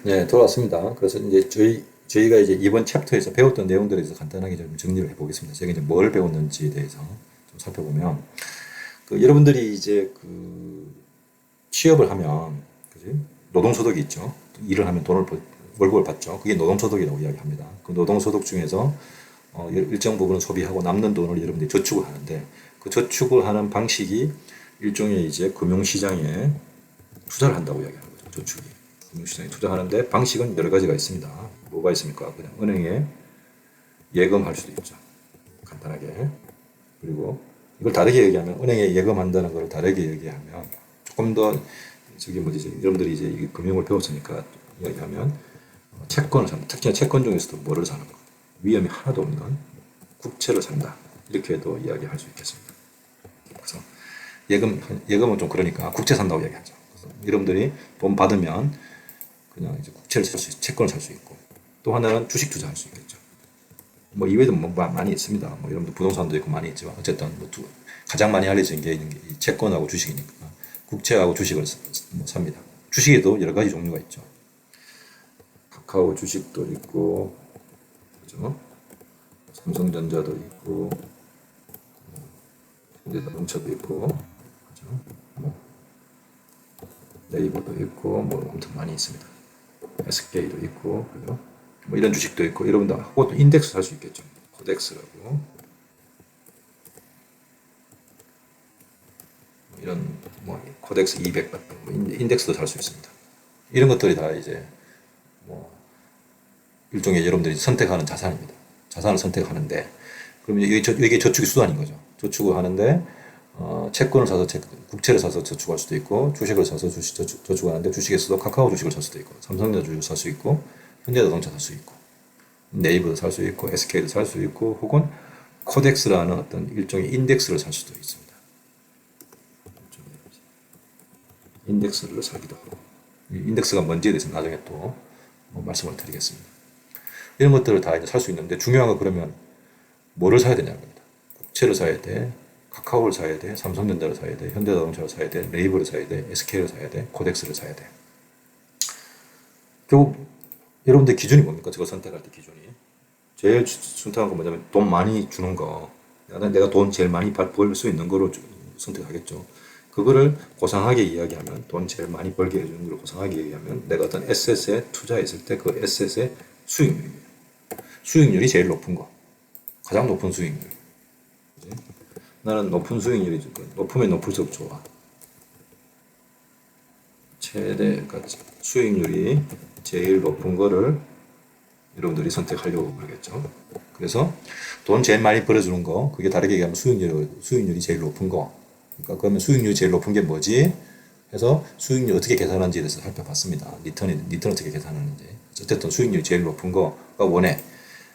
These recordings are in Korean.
네, 돌아왔습니다. 그래서 이제 저희가 이제 이번 챕터에서 배웠던 내용들에 대해서 간단하게 좀 정리를 해보겠습니다. 제가 이제 뭘 배웠는지에 대해서 좀 살펴보면, 여러분들이 이제 취업을 하면, 그지? 노동소득이 있죠. 일을 하면 월급을 받죠. 그게 노동소득이라고 이야기합니다. 그 노동소득 중에서 일정 부분은 소비하고 남는 돈을 여러분들이 저축을 하는데, 그 저축을 하는 방식이 일종의 이제 금융시장에 투자를 한다고 이야기하는 거죠. 저축이. 금융시장에 투자하는데 방식은 여러 가지가 있습니다. 뭐가 있습니까? 그냥 은행에 예금할 수도 있죠. 간단하게. 그리고 이걸 다르게 얘기하면 은행에 예금한다는 걸 다르게 얘기하면 조금 더 저기 뭐지 여러분들이 이제 금융을 배웠으니까 이야기하면 채권을 산다. 특히나 채권 중에서도 뭐를 사는 거. 위험이 하나도 없는 국채를 산다. 이렇게도 이야기할 수 있겠습니다. 그래서 예금은 좀 그러니까 국채 산다고 이야기하죠. 그래서 여러분들이 돈 받으면 그냥 이제 국채를 살 수 있고 채권을 살 수 있고 또 하나는 주식 투자할 수 있겠죠. 뭐 이외에도 뭐 많이 있습니다. 뭐 여러분들 부동산도 있고 많이 있지만 어쨌든 가장 많이 알려진 게 있는 게 채권하고 주식이니까 국채하고 주식을 삽니다. 주식에도 여러 가지 종류가 있죠. 카카오 주식도 있고 그죠? 삼성전자도 있고 현대자동차도 있고 그죠? 뭐 네이버도 있고 뭐 아무튼 많이 있습니다. SK도 있고 그죠? 뭐 이런 주식도 있고 여러분들 그것도 인덱스 살 수 있겠죠. 코덱스라고 이런 뭐 코덱스 200 같은 뭐 인덱스도 살 수 있습니다. 이런 것들이 다 이제 뭐 일종의 여러분들이 선택하는 자산입니다. 자산을 선택하는데 그럼 이게 저축의 수단인 거죠. 저축을 하는데 채권을 사서 국채를 사서 저축할 수도 있고 주식을 사서 저축하는데 주식에서도 카카오 주식을 살 수도 있고 삼성전자 주식을 살 수 있고 현대자동차 살 수 있고 네이버도 살 수 있고 SK도 살 수 있고 혹은 코덱스라는 어떤 일종의 인덱스를 살 수도 있습니다. 인덱스를 사기도 하고 인덱스가 뭔지에 대해서 나중에 또 말씀을 드리겠습니다. 이런 것들을 다 이제 살 수 있는데 중요한 건 그러면 뭐를 사야 되냐는 겁니다. 국채를 사야 돼, 카카오를 사야 돼, 삼성전자를 사야 돼, 현대자동차를 사야 돼, 네이버를 사야 돼, SK를 사야 돼, 코덱스를 사야 돼. 결국 여러분들 기준이 뭡니까? 저거 선택할 때 기준이. 제일 선택한 건 뭐냐면 돈 많이 주는 거. 내가 돈 제일 많이 벌 수 있는 거로 선택하겠죠. 그거를 고상하게 이야기하면 돈 제일 많이 벌게 해주는 걸 고상하게 얘기하면 내가 어떤 에셋에 투자했을 때 그 에셋의 수익률입니다. 수익률이 제일 높은 거. 가장 높은 수익률. 그치? 나는 높은 수익률이 높으면 높을수록 좋아. 최대가 수익률이 제일 높은 거를 여러분들이 선택하려고 그러겠죠. 그래서 돈 제일 많이 벌어주는 거, 그게 다르게 얘기하면 수익률이 제일 높은 거. 그러니까 그러면 수익률이 제일 높은 게 뭐지? 해서 수익률 어떻게 계산하는지에 대해서 살펴봤습니다. 리턴 어떻게 계산하는지. 어쨌든 수익률이 제일 높은 거가 원해.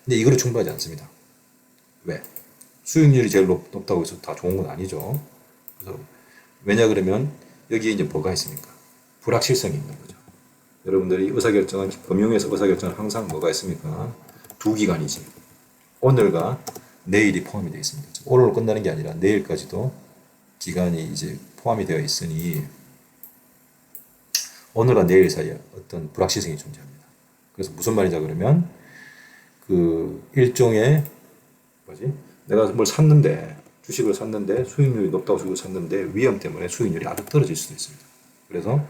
근데 이거를 충분하지 않습니다. 왜? 수익률이 제일 높다고 해서 다 좋은 건 아니죠. 그래서 왜냐 그러면 여기에 이제 뭐가 있습니까? 불확실성이 있는 거죠. 여러분들이 의사결정은 금융에서 의사결정은 항상 뭐가 있습니까? 두 기간이지. 오늘과 내일이 포함이 되어 있습니다. 오늘로 끝나는 게 아니라 내일까지도 기간이 이제 포함이 되어 있으니 오늘과 내일 사이에 어떤 불확실성이 존재합니다. 그래서 무슨 말이냐 그러면 일종의 뭐지? 내가 뭘 샀는데 주식을 샀는데 수익률이 높다고 주식을 샀는데 위험 때문에 수익률이 아주 떨어질 수도 있습니다. 그래서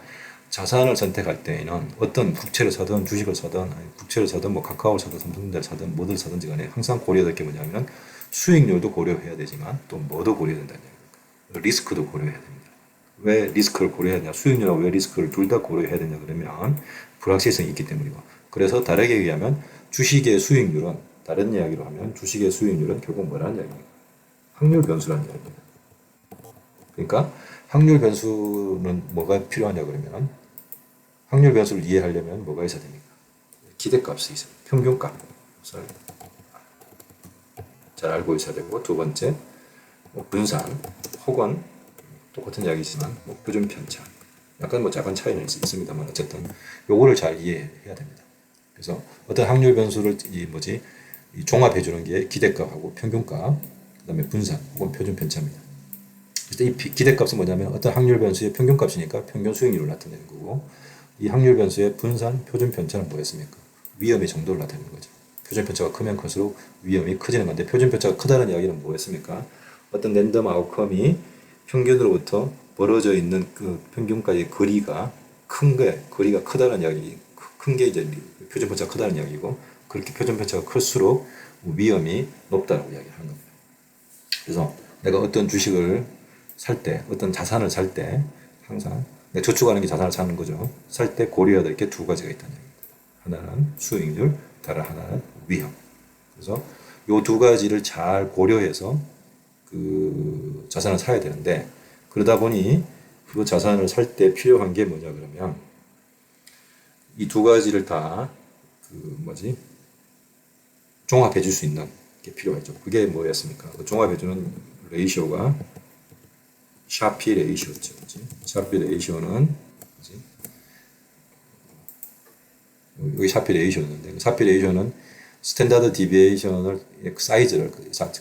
자산을 선택할 때에는 어떤 국채를 사든 주식을 사든 국채를 사든 뭐 카카오를 사든 삼성전자를 사든 뭐를 사든지 간에 항상 고려해야 될 게 뭐냐면 수익률도 고려해야 되지만 또 뭐도 고려해야 된다는 얘기입니다. 리스크도 고려해야 됩니다. 왜 리스크를 고려해야 되냐 수익률하고 왜 리스크를 둘 다 고려해야 되냐 그러면 불확실성이 있기 때문이고 그래서 다르게 얘기하면 주식의 수익률은 다른 이야기로 하면 주식의 수익률은 결국 뭐라는 이야기입니까? 확률 변수라는 이야기입니다. 그러니까 확률 변수는 뭐가 필요하냐 그러면 확률 변수를 이해하려면 뭐가 있어야 됩니까? 기대값이 있어요. 평균값을 잘 알고 있어야 되고 두 번째 뭐 분산 혹은 똑같은 이야기지만 뭐 표준 편차 약간 뭐 작은 차이는 있습니다만 어쨌든 요거를 잘 이해해야 됩니다. 그래서 어떤 확률 변수를 이 종합해 주는 게 기대값하고 평균값 그다음에 분산 혹은 표준 편차입니다. 이 기대값은 뭐냐면 어떤 확률 변수의 평균값이니까 평균 수익률을 나타내는 거고 이 확률 변수의 분산 표준 편차는 뭐였습니까? 위험의 정도를 나타내는 거죠. 표준 편차가 크면 클수록 위험이 커지는 건데 표준 편차가 크다는 이야기는 뭐였습니까? 어떤 랜덤 아웃컴이 평균으로부터 벌어져 있는 그 평균까지의 거리가 거리가 크다는 이야기, 큰 게 이제 표준 편차가 크다는 이야기고, 그렇게 표준 편차가 클수록 위험이 높다고 이야기하는 겁니다. 그래서 내가 어떤 주식을 살 때, 어떤 자산을 살 때 항상 내가 저축하는 게 자산을 사는 거죠. 살 때 고려해야 될 게 두 가지가 있다는 얘기입니다. 하나는 수익률, 다른 하나는 위험. 그래서 이 두 가지를 잘 고려해서 그 자산을 사야 되는데, 그러다 보니 그 자산을 살 때 필요한 게 뭐냐 그러면 이 두 가지를 다 종합해 줄 수 있는 게 필요하죠. 그게 뭐였습니까? 그 종합해 주는 레이시오가 샤피 레이시오죠. 샤피 레이시오는 여기 샤피 레이시오인데, 샤피 레이시오는 스탠다드 디비에이션을 사이즈를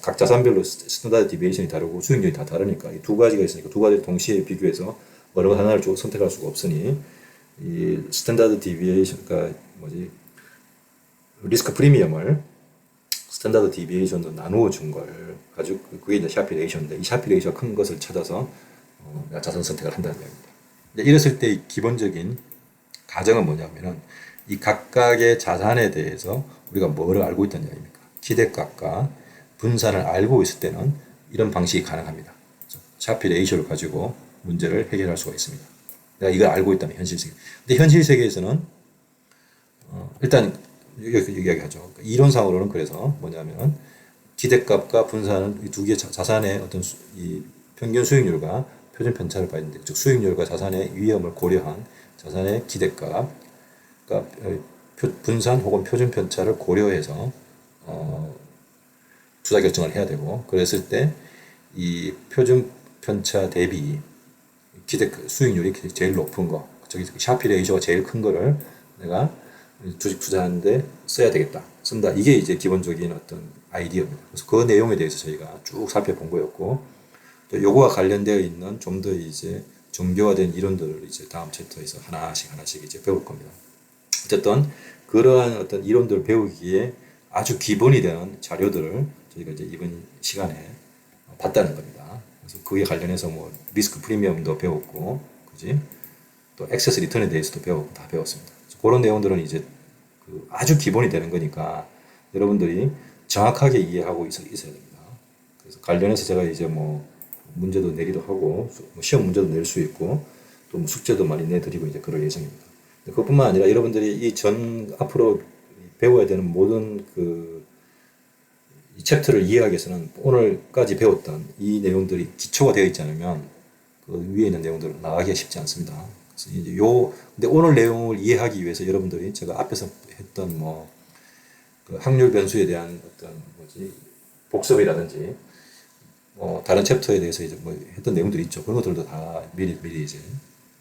각 자산별로 스탠다드 디비에이션이 다르고 수익률이 다 다르니까 이 두 가지가 있으니까 두 가지를 동시에 비교해서 어느 하나를 선택할 수가 없으니 이 스탠다드 디비에이션, 그러니까 리스크 프리미엄을 스탠다드 디비에이션으로 나누어 준 걸 가지고, 그게 이제 샤피 레이시오인데, 이 샤피 레이시오가 큰 것을 찾아서 자산 선택을 한다는 이야기입니다. 이랬을 때 기본적인 가정은 뭐냐면은 이 각각의 자산에 대해서 우리가 뭐를 알고 있다는 이야기입니까? 기대값과 분산을 알고 있을 때는 이런 방식이 가능합니다. 샤피 레이시오를 가지고 문제를 해결할 수가 있습니다. 내가 이걸 알고 있다면 현실 세계. 근데 현실 세계에서는 일단 이야기하죠. 이론상으로는 그래서 뭐냐면 기대값과 분산은 이 두 개 자산의 어떤 이 평균 수익률과 표준 편차를 봐야 되는데, 즉 수익률과 자산의 위험을 고려한 자산의 기대값, 그러니까 분산 혹은 표준 편차를 고려해서 투자 결정을 해야 되고, 그랬을 때 이 표준 편차 대비 수익률이 제일 높은 거, 저기 샤피 레이시오가 제일 큰 거를 내가 주식 투자하는데 써야 되겠다, 쓴다. 이게 이제 기본적인 어떤 아이디어입니다. 그래서 그 내용에 대해서 저희가 쭉 살펴본 거였고, 또 요거와 관련되어 있는 좀 더 이제 정교화된 이론들을 이제 다음 챕터에서 하나씩 이제 배울 겁니다. 어쨌든 그러한 어떤 이론들을 배우기에 아주 기본이 되는 자료들을 저희가 이제 이번 시간에 봤다는 겁니다. 그래서 그에 관련해서 뭐 리스크 프리미엄도 배웠고, 그지? 또 액세스 리턴에 대해서도 배웠고 다 배웠습니다. 그런 내용들은 이제 아주 기본이 되는 거니까 여러분들이 정확하게 이해하고 있어야 됩니다. 그래서 관련해서 제가 이제 뭐 문제도 내기도 하고, 시험 문제도 낼 수 있고, 또 숙제도 많이 내드리고 이제 그럴 예정입니다. 그것뿐만 아니라 여러분들이 앞으로 배워야 되는 모든 이 챕터를 이해하기 위해서는 오늘까지 배웠던 이 내용들이 기초가 되어 있지 않으면 그 위에 있는 내용들은 나가기가 쉽지 않습니다. 그래서 이제 근데 오늘 내용을 이해하기 위해서 여러분들이 제가 앞에서 했던 그 확률 변수에 대한 어떤 복습이라든지 다른 챕터에 대해서 이제 했던 내용들이 있죠. 그런 것들도 다 미리 이제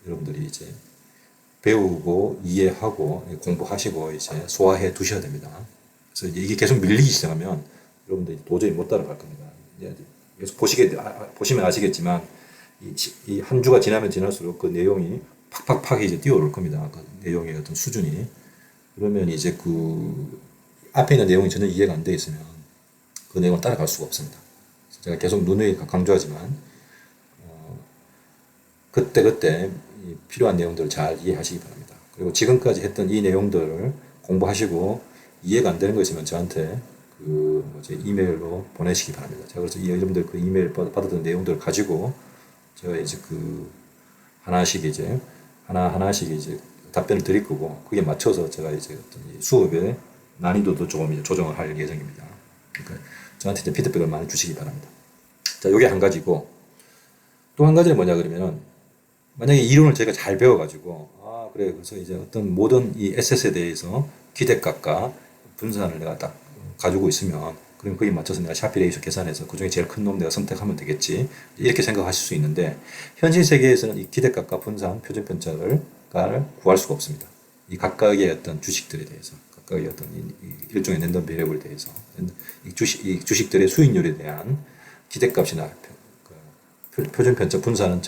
여러분들이 이제 배우고 이해하고 공부하시고 이제 소화해 두셔야 됩니다. 그래서 이게 계속 밀리기 시작하면 여러분들이 도저히 못 따라갈 겁니다. 계속 보시면 아시겠지만 이 한 주가 지나면 지날수록 그 내용이 팍팍팍 이제 뛰어오를 겁니다. 그 내용의 어떤 수준이. 그러면 이제 그 앞에 있는 내용이 전혀 이해가 안 돼 있으면 그 내용을 따라갈 수가 없습니다. 제가 계속 누누이 강조하지만 그때 필요한 내용들을 잘 이해하시기 바랍니다. 그리고 지금까지 했던 이 내용들을 공부하시고 이해가 안 되는 거 있으면 저한테 이메일로 보내시기 바랍니다. 제가 그래서 여러분들 그 이메일 받았던 내용들을 가지고 제가 이제 하나씩 이제 답변을 드릴 거고, 그게 맞춰서 제가 이제 어떤 수업의 난이도도 조금 이제 조정을 할 예정입니다. 그러니까 저한테 이제 피드백을 많이 주시기 바랍니다. 자, 요게 한 가지고, 또 한 가지는 뭐냐 그러면은, 만약에 이론을 제가 잘 배워가지고, 그래, 그래서 이제 어떤 모든 이 에셋에 대해서 기대값과 분산을 내가 딱 가지고 있으면, 그럼 거기에 맞춰서 내가 샤피 레이시오 계산해서 그 중에 제일 큰 놈 내가 선택하면 되겠지, 이렇게 생각하실 수 있는데, 현실 세계에서는 이 기대값과 분산, 표준 편차를 구할 수가 없습니다. 이 각각의 어떤 주식들에 대해서, 각각의 어떤 일종의 랜덤 베리어블에 대해서, 이 주식들의 수익률에 대한 기대값이나 표준 편차 분산은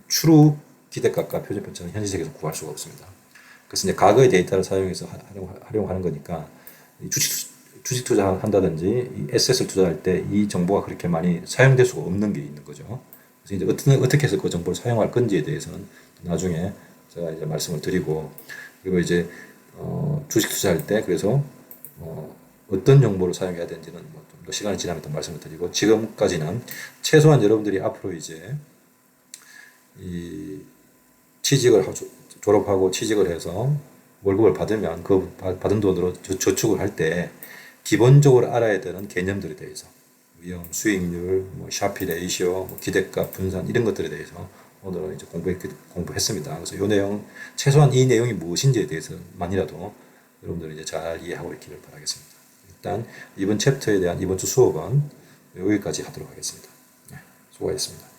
추루 기대값과 표준편차는 현실 세계에서 구할 수가 없습니다. 그래서 이제 과거의 데이터를 사용해서 활용하는 거니까 주식 투자한다든지 이 에셋을 투자할 때 이 정보가 그렇게 많이 사용될 수가 없는 게 있는 거죠. 그래서 이제 어떻게 해서 그 정보를 사용할 건지에 대해서는 나중에 제가 이제 말씀을 드리고, 그리고 이제 주식 투자할 때 그래서 어떤 정보를 사용해야 되는지는 뭐 좀 더 시간이 지나면 또 말씀을 드리고, 지금까지는 최소한 여러분들이 앞으로 이제 이 취직을 졸업하고 취직을 해서 월급을 받으면 그 받은 돈으로 저축을 할 때 기본적으로 알아야 되는 개념들에 대해서 위험, 수익률, 뭐 샤피 레이시오, 뭐 기대값, 분산 이런 것들에 대해서 오늘 이제 공부했습니다. 그래서 이 내용, 최소한 이 내용이 무엇인지에 대해서만이라도 여러분들이 이제 잘 이해하고 있기를 바라겠습니다. 일단 이번 챕터에 대한 이번 주 수업은 여기까지 하도록 하겠습니다. 네, 수고하셨습니다.